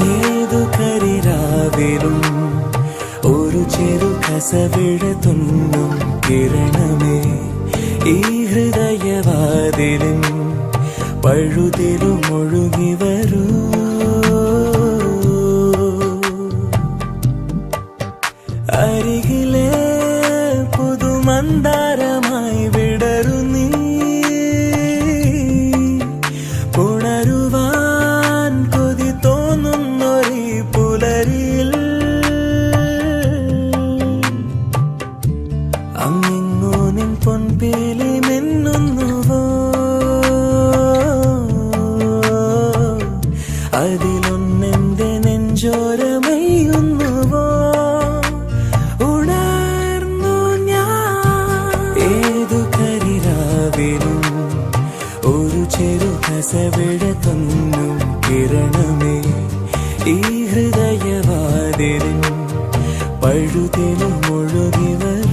ഏതു കരിരാവിലും ഒരു ചെറു കസവിഴ തുന്നും കിരണമേ ഈ ഹൃദയവാതിലും പഴുതിലും ഒഴുകി വരൂ. അരികിലെ പുതുമന്ദാരമായി വിടരു നീ, പുണരുവാൻ കൊതി തോന്നുന്നൊരു പുലരിയിൽ അങ്ങിങ്ങോ നിൻ പൊൻപേലി മിന്നുന്നുവോ, അതിലൊന്നെന്റെ നെഞ്ചോരമയുന്നുവോ. ഉണർന്നു ഞാൻ ഏതു കരിരാവിലും ഒരു ചെറു കസവിഴ തന്നും കിരണമേ ഈ ഹൃദയവാതിലും പഴുതിലും ഒഴുകി വരും.